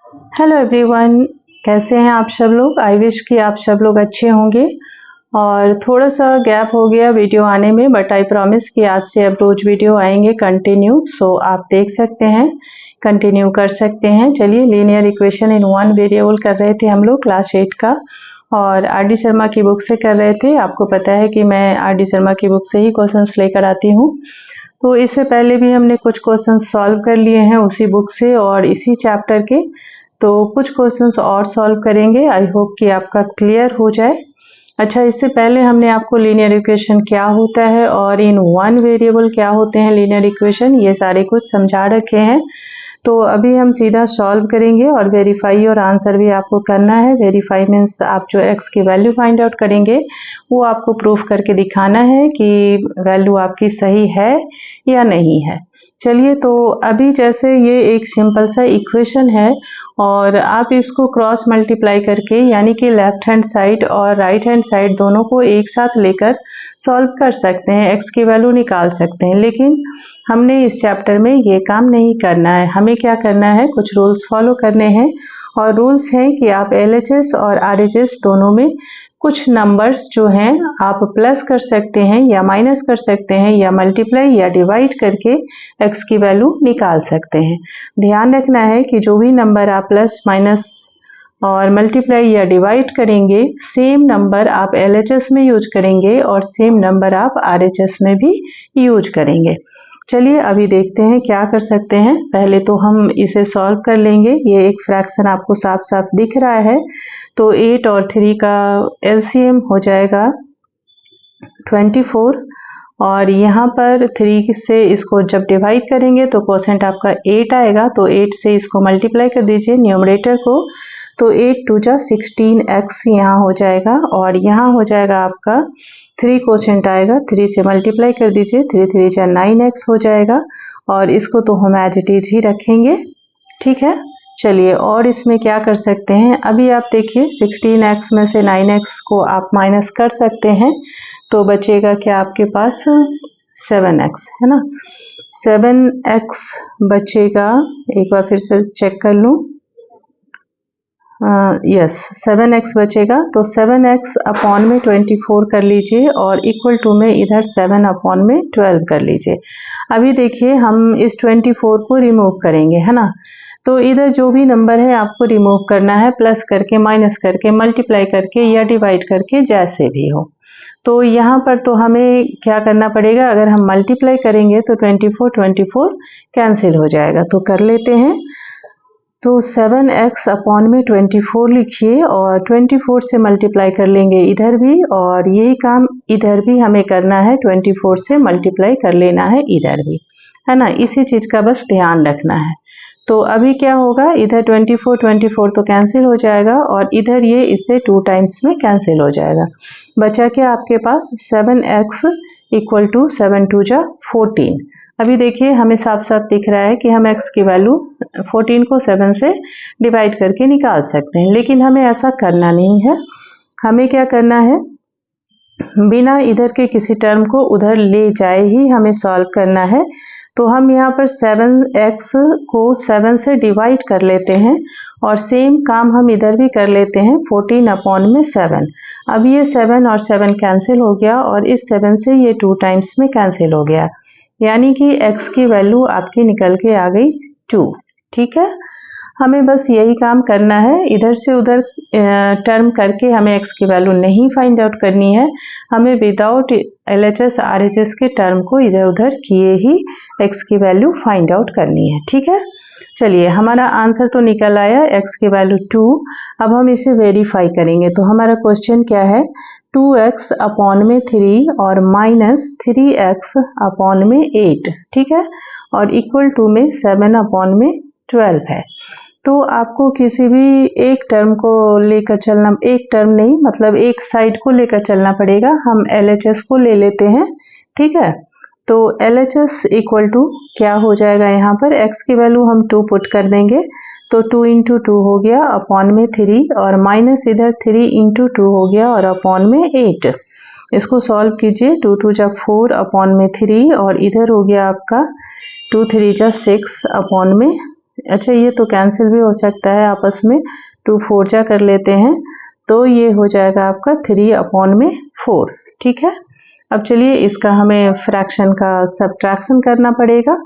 Hello everyone, कैसे हैं आप सब लोग। आई विश कि आप सब लोग अच्छे होंगे। और थोड़ा सा गैप हो गया वीडियो आने में, बट आई प्रॉमिस कि आज से अब रोज वीडियो आएंगे कंटिन्यू। सो आप देख सकते हैं, कंटिन्यू कर सकते हैं। चलिए, linear equation in one variable कर रहे थे हम लोग क्लास 8 का, और आर डी शर्मा की बुक से कर रहे थे। आपको पता है कि मैं आर डी शर्मा की बुक से ही क्वेश्चंस लेकर आती हूँ। तो इससे पहले भी हमने कुछ क्वेश्चन सॉल्व कर लिए हैं उसी बुक से और इसी चैप्टर के। तो कुछ क्वेश्चंस और सॉल्व करेंगे। आई होप कि आपका क्लियर हो जाए। अच्छा, इससे पहले हमने आपको लीनियर इक्वेशन क्या होता है और इन वन वेरिएबल क्या होते हैं लीनियर इक्वेशन, ये सारे कुछ समझा रखे हैं। तो अभी हम सीधा सॉल्व करेंगे और वेरीफाई और आंसर भी आपको करना है। वेरीफाई मीन्स आप जो x की वैल्यू फाइंड आउट करेंगे वो आपको प्रूफ करके दिखाना है कि वैल्यू आपकी सही है या नहीं है। चलिए, तो अभी जैसे ये एक सिंपल सा इक्वेशन है और आप इसको क्रॉस मल्टीप्लाई करके, यानी कि लेफ्ट हैंड साइड और राइट हैंड साइड दोनों को एक साथ लेकर सॉल्व कर सकते हैं, x की वैल्यू निकाल सकते हैं। लेकिन हमने इस चैप्टर में ये काम नहीं करना है। हमें क्या करना है, कुछ रूल्स फॉलो करने हैं। और रूल्स हैं कि आप LHS और RHS दोनों में कुछ नंबर्स जो हैं आप प्लस कर सकते हैं या माइनस कर सकते हैं या मल्टीप्लाई या डिवाइड करके x की वैल्यू निकाल सकते हैं। ध्यान रखना है कि जो भी नंबर आप प्लस माइनस और मल्टीप्लाई या डिवाइड करेंगे, सेम नंबर आप LHS में यूज करेंगे और सेम नंबर आप RHS में भी यूज करेंगे। चलिए, अभी देखते हैं क्या कर सकते हैं। पहले तो हम इसे सॉल्व कर लेंगे। ये एक फ्रैक्शन आपको साफ साफ दिख रहा है। तो 8 और 3 का LCM हो जाएगा 24, और यहाँ पर 3 से इसको जब डिवाइड करेंगे तो क्वोशेंट आपका 8 आएगा। तो 8 से इसको मल्टीप्लाई कर दीजिए न्यूमरेटर को, तो 8 2 जा 16x यहाँ हो जाएगा। और यहाँ हो जाएगा आपका 3 क्वोशेंट आएगा, 3 से मल्टीप्लाई कर दीजिए, 3 3 जा 9x हो जाएगा। और इसको तो हम एज इट इज ही रखेंगे, ठीक है। चलिए, और इसमें क्या कर सकते हैं, अभी आप देखिए 16x में से 9x को आप माइनस कर सकते हैं, तो बचेगा क्या आपके पास 7x, है ना। 7x बचेगा, एक बार फिर से चेक कर लूँ। यस, 7x बचेगा। तो 7x अपॉन में 24 कर लीजिए और इक्वल टू में इधर 7 अपॉन में 12 कर लीजिए। अभी देखिए, हम इस 24 को रिमूव करेंगे, है ना। तो इधर जो भी नंबर है आपको रिमूव करना है, प्लस करके, माइनस करके, मल्टीप्लाई करके या डिवाइड करके, जैसे भी हो। तो यहाँ पर तो हमें क्या करना पड़ेगा, अगर हम मल्टीप्लाई करेंगे तो 24 कैंसिल हो जाएगा। तो कर लेते हैं। तो 7x अपॉन में 24 लिखिए और 24 से मल्टीप्लाई कर लेंगे इधर भी, और यही काम इधर भी हमें करना है, 24 से मल्टीप्लाई कर लेना है इधर भी, है ना। इसी चीज़ का बस ध्यान रखना है। तो अभी क्या होगा, इधर 24 तो कैंसिल हो जाएगा और इधर ये इससे 2 टाइम्स में कैंसिल हो जाएगा। बचा क्या आपके पास, 7x इक्वल टू 7 2 जा 14। अभी देखिए, हमें साफ साफ दिख रहा है कि हम x की वैल्यू 14 को 7 से डिवाइड करके निकाल सकते हैं, लेकिन हमें ऐसा करना नहीं है। हमें क्या करना है, बिना इधर के किसी टर्म को उधर ले जाए ही हमें सॉल्व करना है। तो हम यहाँ पर 7x को 7 से डिवाइड कर लेते हैं और सेम काम हम इधर भी कर लेते हैं, 14 अपॉन में 7। अब ये 7 और 7 कैंसिल हो गया और इस 7 से ये 2 टाइम्स में कैंसिल हो गया, यानी कि x की वैल्यू आपकी निकल के आ गई 2, ठीक है। हमें बस यही काम करना है, इधर से उधर टर्म करके हमें x की वैल्यू नहीं फाइंड आउट करनी है। हमें विदाउट LHS RHS के टर्म को इधर उधर किए ही x की वैल्यू फाइंड आउट करनी है, ठीक है। चलिए, हमारा आंसर तो निकल आया, x की वैल्यू 2। अब हम इसे वेरीफाई करेंगे। तो हमारा क्वेश्चन क्या है, 2x अपॉन में 3 और माइनस 3x अपॉन में 8, ठीक है, और इक्वल टू में 7 अपॉन में 12 है। तो आपको किसी भी एक टर्म को लेकर चलना, एक टर्म नहीं मतलब एक साइड को लेकर चलना पड़ेगा। हम LHS को ले लेते हैं, ठीक है। तो LHS इक्वल टू क्या हो जाएगा, यहाँ पर x की वैल्यू हम 2 पुट कर देंगे, तो 2 इंटू 2 हो गया अपॉन में 3, और माइनस इधर 3 इंटू 2 हो गया और अपॉन में 8। इसको सॉल्व कीजिए, 2 2 जा 4 अपॉन में 3, और इधर हो गया आपका 2 3 जा 6 अपॉन में अच्छा ये तो कैंसिल भी हो सकता है आपस में, 2 4 जा कर लेते हैं तो ये हो जाएगा आपका 3/4, ठीक है। अब चलिए इसका हमें फ्रैक्शन का सब्ट्रैक्शन करना पड़ेगा,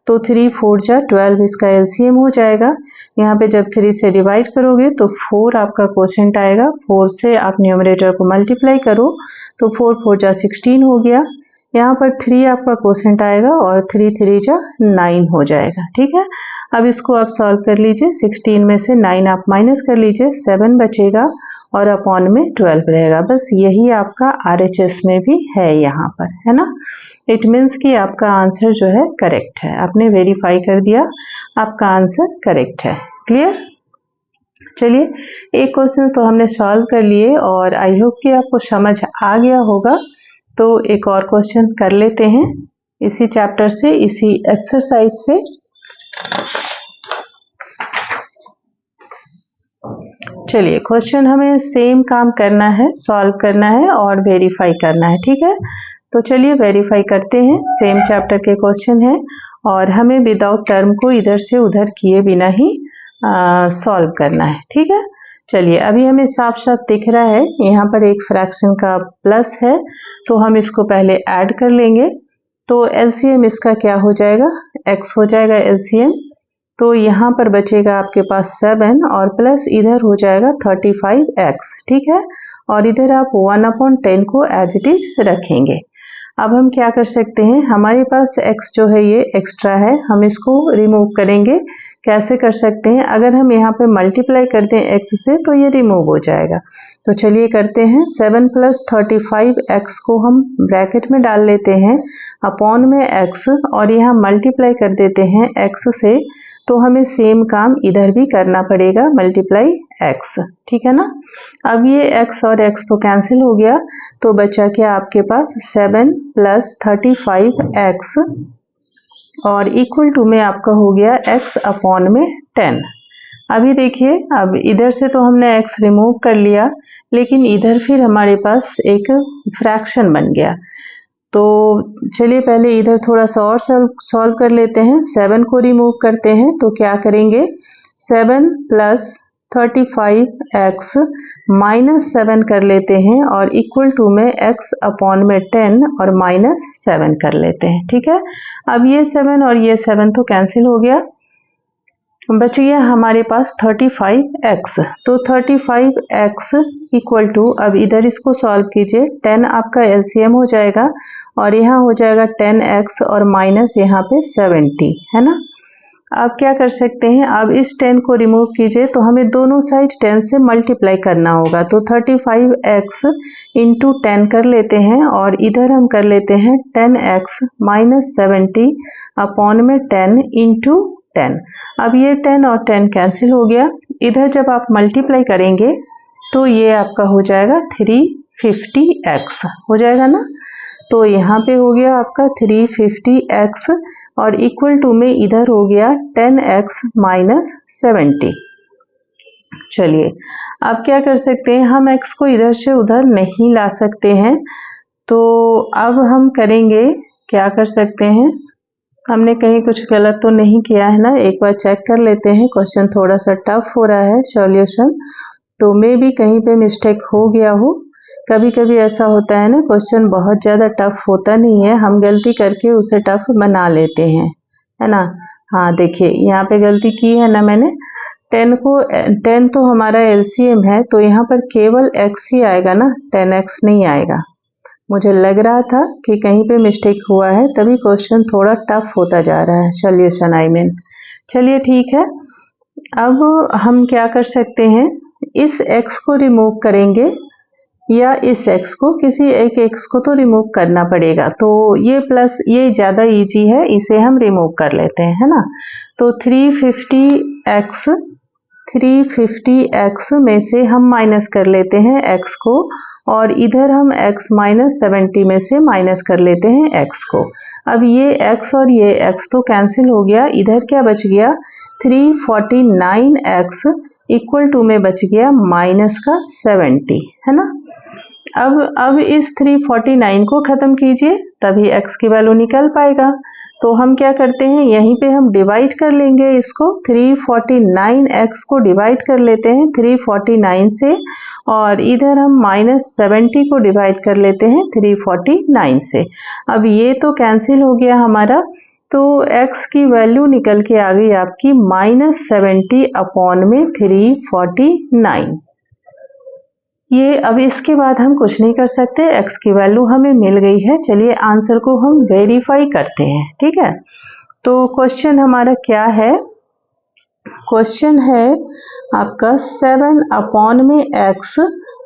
तो 3 4 जा 12 इसका एलसीएम हो जाएगा। यहाँ पे जब 3 से डिवाइड करोगे तो 4 आपका क्वोशिएंट आएगा, 4 से आप न्यूमरेटर को मल्टीप्लाई करो तो 4 4 जा 16 हो गया। यहाँ पर 3 आपका क्वोशिएंट आएगा और 3 3 जा 9 हो जाएगा, ठीक है। अब इसको आप सॉल्व कर लीजिए, 16 में से 9 आप माइनस कर लीजिए, 7 बचेगा और अपॉन में 12 रहेगा। बस यही आपका आरएचएस में भी है यहाँ पर, है ना। इट मीन्स कि आपका आंसर जो है करेक्ट है, आपने वेरीफाई कर दिया, आपका आंसर करेक्ट है। क्लियर? चलिए एक क्वेश्चन तो हमने सॉल्व कर लिए और आई होप कि आपको समझ आ गया होगा। तो एक और क्वेश्चन कर लेते हैं इसी चैप्टर से, इसी एक्सरसाइज से। चलिए क्वेश्चन हमें सेम काम करना है, सॉल्व करना है और वेरीफाई करना है, ठीक है। तो चलिए वेरीफाई करते हैं, सेम चैप्टर के क्वेश्चन है और हमें विदाउट टर्म को इधर से उधर किए बिना ही सॉल्व करना है, ठीक है। चलिए अभी हमें साफ साफ दिख रहा है यहाँ पर एक फ्रैक्शन का प्लस है, तो हम इसको पहले ऐड कर लेंगे। तो एलसीएम इसका क्या हो जाएगा, x हो जाएगा एलसीएम। तो यहाँ पर बचेगा आपके पास 7 और प्लस इधर हो जाएगा 35x, ठीक है। और इधर आप 1/10 को एज इट इज रखेंगे। अब हम क्या कर सकते हैं, हमारे पास x जो है ये एक्स्ट्रा है, हम इसको रिमूव करेंगे। कैसे कर सकते हैं, अगर हम यहाँ पे मल्टीप्लाई कर दें x से तो ये रिमूव हो जाएगा। तो चलिए करते हैं, 7 + 35x को हम ब्रैकेट में डाल लेते हैं अपॉन में x और यहाँ मल्टीप्लाई कर देते हैं x से, तो हमें सेम काम इधर भी करना पड़ेगा, मल्टीप्लाई x, ठीक है ना। अब ये x और x तो कैंसिल हो गया, तो बचा क्या आपके पास 7 + 35x और इक्वल टू में आपका हो गया x/10। अभी देखिए, अब इधर से तो हमने x रिमूव कर लिया, लेकिन इधर फिर हमारे पास एक फ्रैक्शन बन गया। तो चलिए पहले इधर थोड़ा सा और सॉल्व कर लेते हैं। 7 को रिमूव करते हैं तो क्या करेंगे, 7 + 35x -7 कर लेते हैं और इक्वल टू में x/10 और -7 कर लेते हैं, ठीक है। अब ये 7 और ये 7 तो कैंसिल हो गया, बच गया हमारे पास 35x। तो 35x इक्वल टू, अब इधर इसको सॉल्व कीजिए, 10 आपका एलसीएम हो जाएगा और यहाँ हो जाएगा 10x और माइनस यहाँ पे 70, है ना। अब क्या कर सकते हैं, अब इस 10 को रिमूव कीजिए तो हमें दोनों साइड 10 से मल्टीप्लाई करना होगा। तो 35x × 10 कर लेते हैं और इधर हम कर लेते हैं 10x - 70 अपॉन में 10 × 10। अब ये 10 और 10 कैंसिल हो गया, इधर जब आप मल्टीप्लाई करेंगे तो ये आपका हो जाएगा 350x हो जाएगा ना। तो यहाँ पे हो गया आपका 350x और इक्वल टू में इधर हो गया 10x - 70। चलिए अब क्या कर सकते हैं, हम x को इधर से उधर नहीं ला सकते हैं, तो अब हम करेंगे, क्या कर सकते हैं, हमने कहीं कुछ गलत तो नहीं किया है ना, एक बार चेक कर लेते हैं। क्वेश्चन थोड़ा सा टफ हो रहा है सॉल्यूशन, तो मे भी कहीं पे मिस्टेक हो गया हो। कभी कभी ऐसा होता है ना, क्वेश्चन बहुत ज़्यादा टफ होता नहीं है, हम गलती करके उसे टफ बना लेते हैं, है ना। हाँ देखिए यहाँ पे गलती की है ना मैंने, 10 तो हमारा एलसीएम है, तो यहाँ पर केवल x ही आएगा ना, 10x नहीं आएगा। मुझे लग रहा था कि कहीं पे मिस्टेक हुआ है, तभी क्वेश्चन थोड़ा टफ होता जा रहा है, सॉल्यूशन आई मीन। चलिए ठीक है, अब हम क्या कर सकते हैं, इस x को रिमूव करेंगे या इस x को, किसी एक x को तो रिमूव करना पड़ेगा। तो ये प्लस ये ज़्यादा इजी है, इसे हम रिमूव कर लेते हैं, है ना। तो 350x में से हम माइनस कर लेते हैं x को और इधर हम x - 70 में से माइनस कर लेते हैं x को। अब ये x और ये x तो कैंसिल हो गया, इधर क्या बच गया 349x इक्वल टू में बच गया -70, है ना। अब इस 349 को ख़त्म कीजिए, तभी x की वैल्यू निकल पाएगा। तो हम क्या करते हैं, यहीं पे हम डिवाइड कर लेंगे इसको, 349x को डिवाइड कर लेते हैं 349 से, और इधर हम -70 को डिवाइड कर लेते हैं 349 से। अब ये तो कैंसिल हो गया हमारा, तो x की वैल्यू निकल के आ गई आपकी -70 अपॉन में 349। ये अब इसके बाद हम कुछ नहीं कर सकते, x की वैल्यू हमें मिल गई है। चलिए आंसर को हम वेरीफाई करते हैं, ठीक है। तो क्वेश्चन हमारा क्या है, क्वेश्चन है आपका 7 अपॉन में x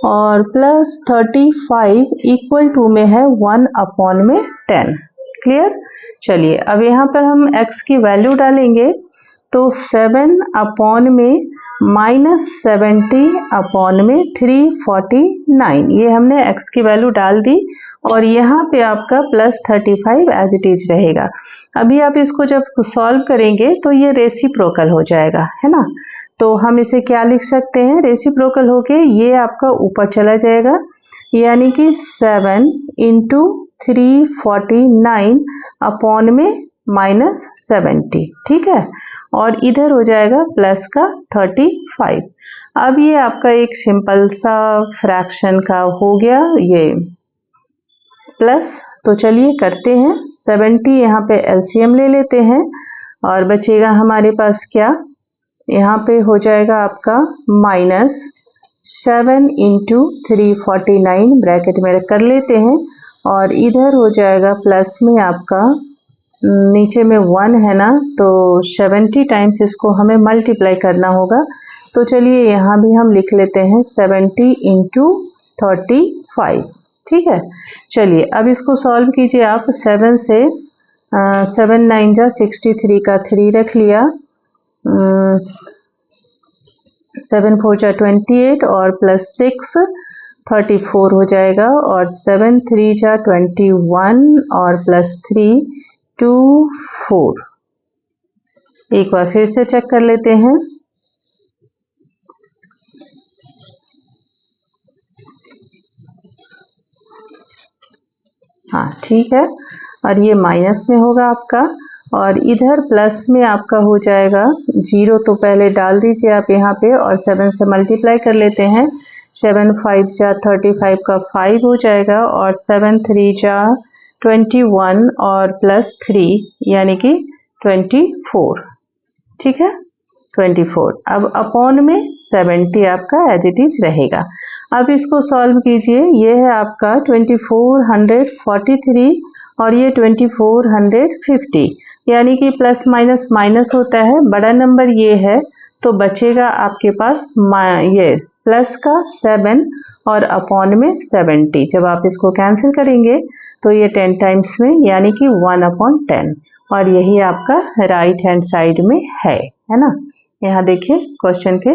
और प्लस 35 इक्वल टू में है 1 अपॉन में 10। क्लियर। चलिए अब यहाँ पर हम x की वैल्यू डालेंगे, तो 7 अपॉन में -70 अपॉन में 349, ये हमने x की वैल्यू डाल दी, और यहाँ पे आपका +35 एज इट इज रहेगा। अभी आप इसको जब सॉल्व करेंगे तो ये रेसिप्रोकल हो जाएगा, है ना। तो हम इसे क्या लिख सकते हैं, रेसिप्रोकल होके ये आपका ऊपर चला जाएगा, यानी कि 7 इंटू 349 अपॉन में -70, ठीक है, और इधर हो जाएगा प्लस का 35। अब ये आपका एक सिंपल सा फ्रैक्शन का हो गया ये प्लस। तो चलिए करते हैं, 70 यहाँ पे एलसीएम ले लेते हैं, और बचेगा हमारे पास क्या, यहाँ पे हो जाएगा आपका -7 इंटू 349 ब्रैकेट में कर लेते हैं, और इधर हो जाएगा प्लस में आपका, नीचे में 1 है ना, तो 70 टाइम्स इसको हमें मल्टीप्लाई करना होगा। तो चलिए यहाँ भी हम लिख लेते हैं 70 इंटू 35, ठीक है। चलिए अब इसको सॉल्व कीजिए आप, 7 से 7 9 जा 63 का 3 रख लिया, 7 4 जा 28 और प्लस 6 34 हो जाएगा, और 7 3 जा 21 और प्लस 3 24। एक बार फिर से चेक कर लेते हैं, हाँ ठीक है, और ये माइनस में होगा आपका, और इधर प्लस में आपका हो जाएगा 0, तो पहले डाल दीजिए आप यहाँ पे, और 7 से मल्टीप्लाई कर लेते हैं, 7 5 जा 35 का 5 हो जाएगा, और 7 3 जा 21 और प्लस 3 यानी कि 24, ठीक है, 24। अब अपॉन में 70 आपका एज इट इज रहेगा। अब इसको सॉल्व कीजिए, ये है आपका 2443 और ये 2450, यानी कि प्लस माइनस माइनस होता है, बड़ा नंबर ये है, तो बचेगा आपके पास ये प्लस का 7 और अपॉन में 70। जब आप इसको कैंसिल करेंगे तो ये 10 टाइम्स में, यानी कि 1/10, और यही आपका राइट हैंड साइड में है ना। यहाँ देखिए क्वेश्चन के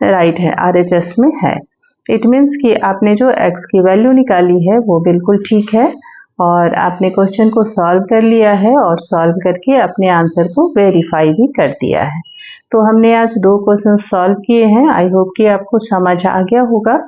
राइट है, RHS में है। इट मीन्स कि आपने जो x की वैल्यू निकाली है वो बिल्कुल ठीक है, और आपने क्वेश्चन को सॉल्व कर लिया है, और सॉल्व करके अपने आंसर को वेरीफाई भी कर दिया है। तो हमने आज 2 क्वेश्चन सॉल्व किए हैं। आई होप कि आपको समझ आ गया होगा।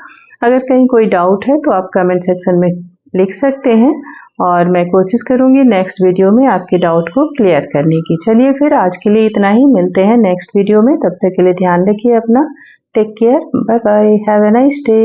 अगर कहीं कोई डाउट है तो आप कमेंट सेक्शन में लिख सकते हैं, और मैं कोशिश करूंगी नेक्स्ट वीडियो में आपके डाउट को क्लियर करने की। चलिए फिर आज के लिए इतना ही, मिलते हैं नेक्स्ट वीडियो में, तब तक के लिए ध्यान रखिए अपना, take care, bye bye, have a nice day.